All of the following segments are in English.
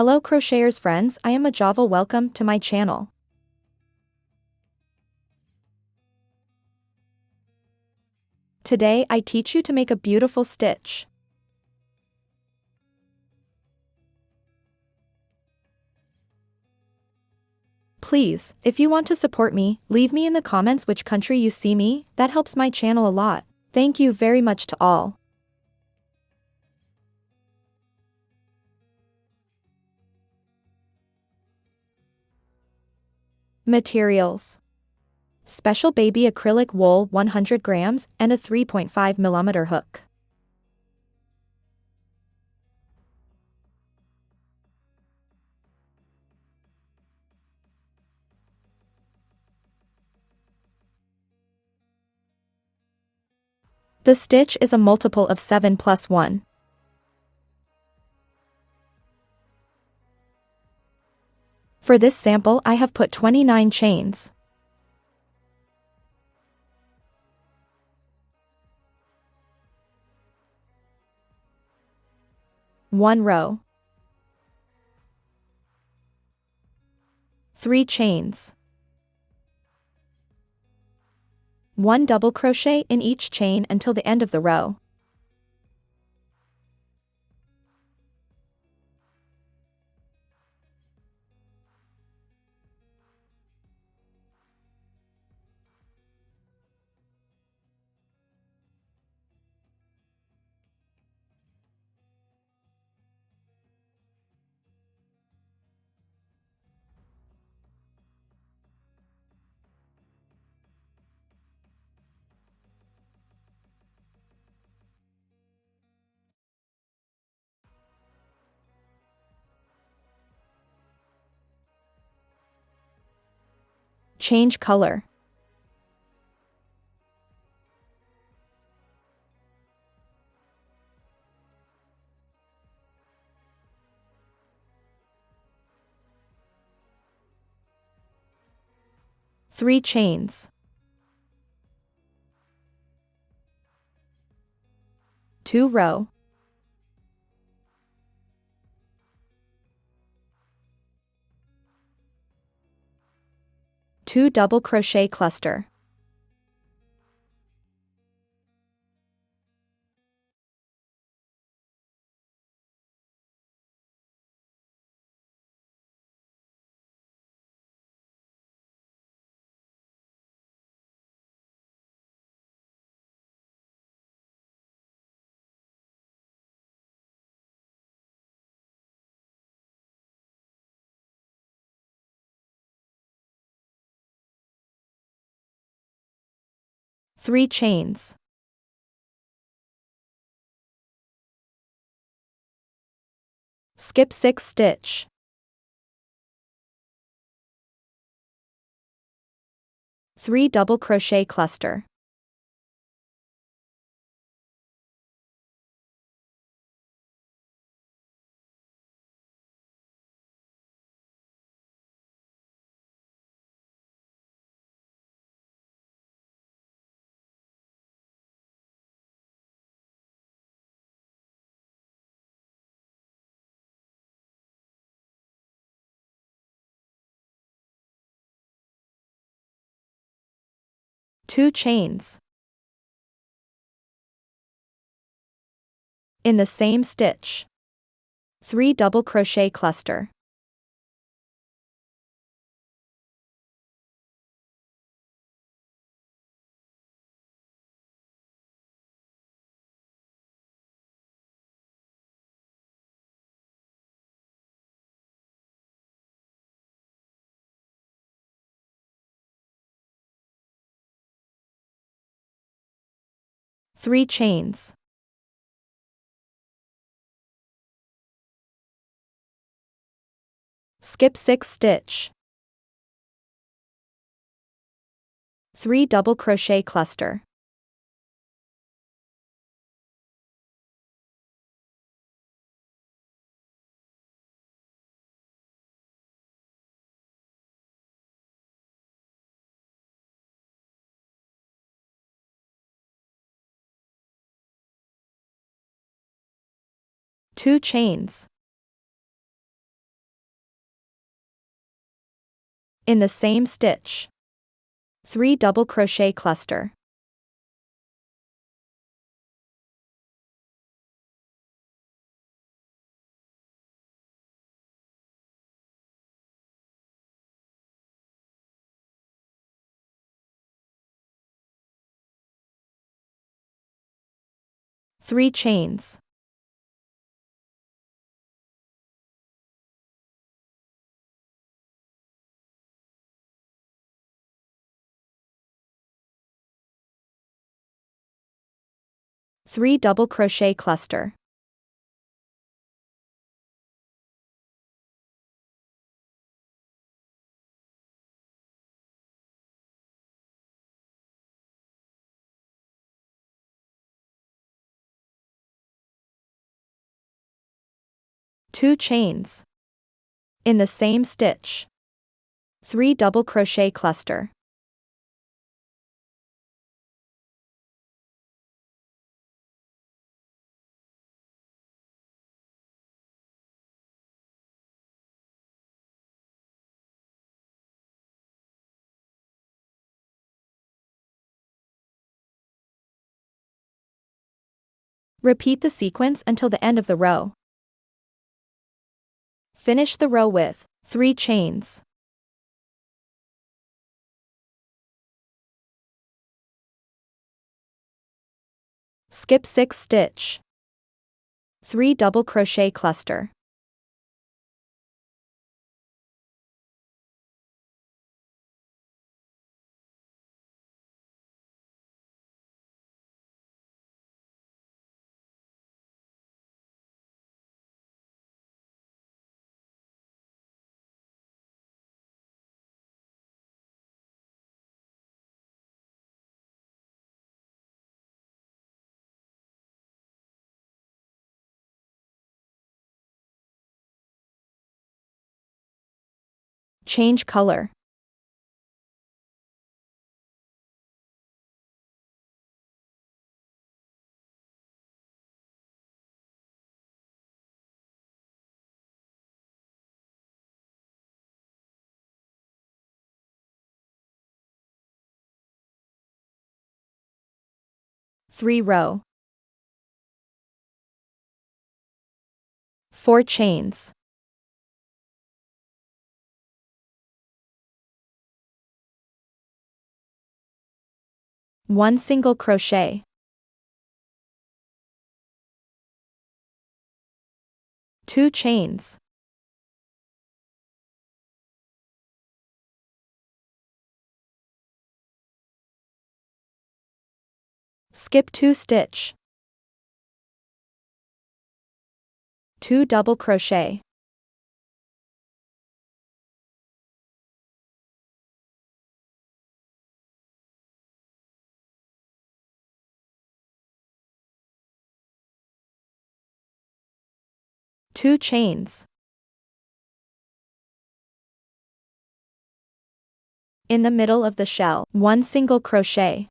Hello crocheters friends, I am Ajava. Welcome to my channel. Today I teach you to make a beautiful stitch. Please, if you want to support me, leave me in the comments which country you see me, that helps my channel a lot. Thank you very much to all. Materials: special baby acrylic wool 100 grams and a 3.5mm hook. The stitch is a multiple of 7 plus 1. For this sample I have put 29 chains. One row. 3 chains. 1 double crochet in each chain until the end of the row. Change color. Three chains. 2 row. 2 double crochet cluster. Three chains. Skip 6 stitch. Three double crochet cluster. Two chains. In the same stitch. 3 double crochet cluster. Three chains. Skip 6 stitch. 3 double crochet cluster. Two chains. In the same stitch. 3 double crochet cluster. Three chains. Three double crochet cluster. Two chains. In the same stitch. 3 double crochet cluster. Repeat the sequence until the end of the row. Finish the row with 3 chains. Skip 6 stitch. 3 double crochet cluster. Change color. Three row. 4 chains. One single crochet. 2 chains. Skip 2 stitch. 2 double crochet. Two chains. In the middle of the shell, 1 single crochet.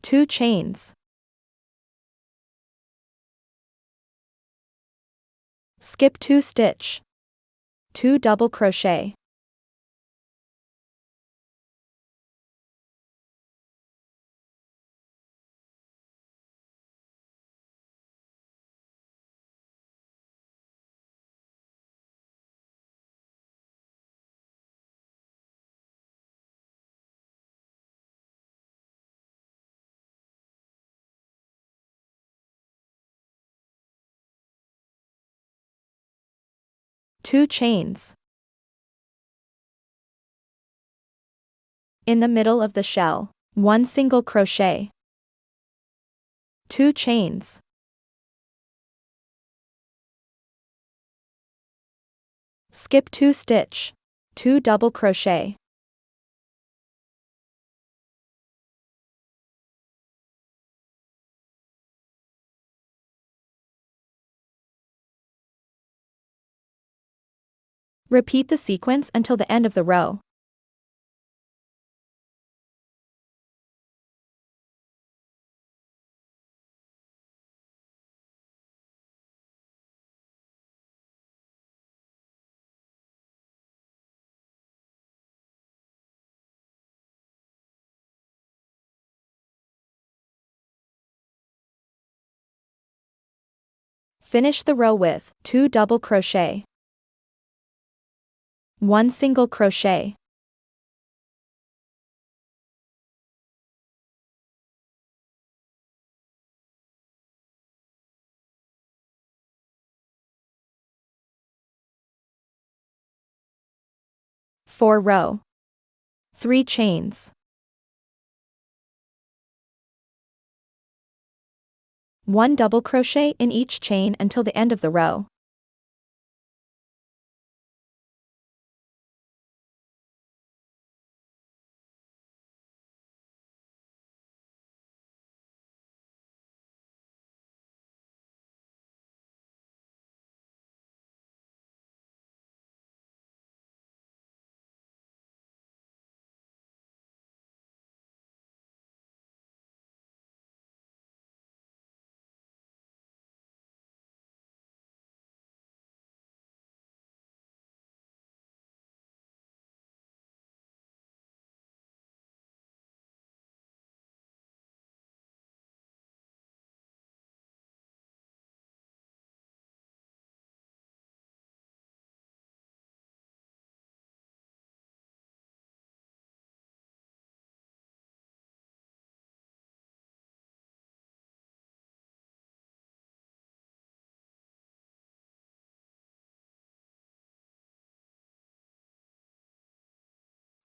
Two chains. Skip 2 stitch. 2 double crochet. Two chains. In the middle of the shell, 1 single crochet. 2 chains. Skip 2 stitch. 2 double crochet. Repeat the sequence until the end of the row. Finish the row with 2 double crochet, 1 single crochet, 4 row, 3 chains, 1 double crochet in each chain until the end of the row.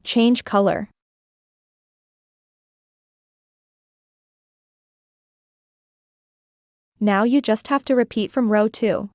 Change color. Now you just have to repeat from row 2.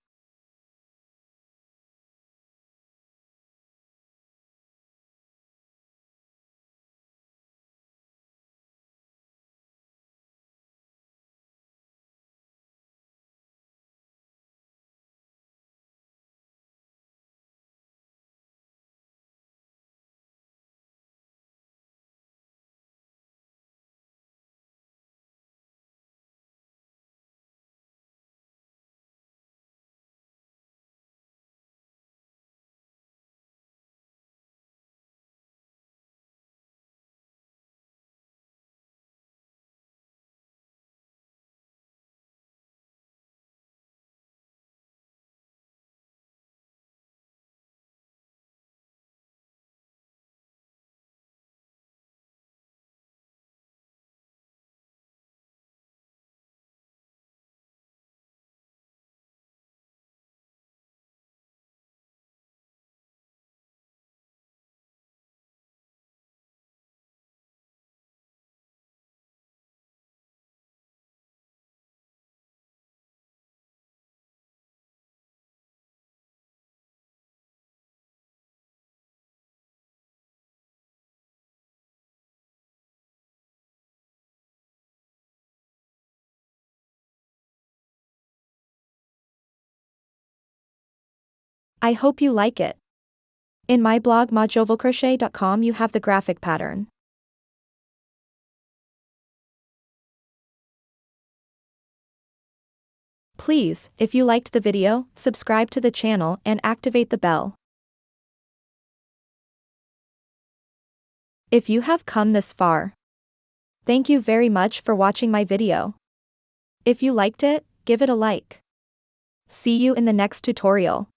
I hope you like it. In my blog majovelcrochet.com you have the graphic pattern. Please, if you liked the video, subscribe to the channel and activate the bell. If you have come this far, thank you very much for watching my video. If you liked it, give it a like. See you in the next tutorial.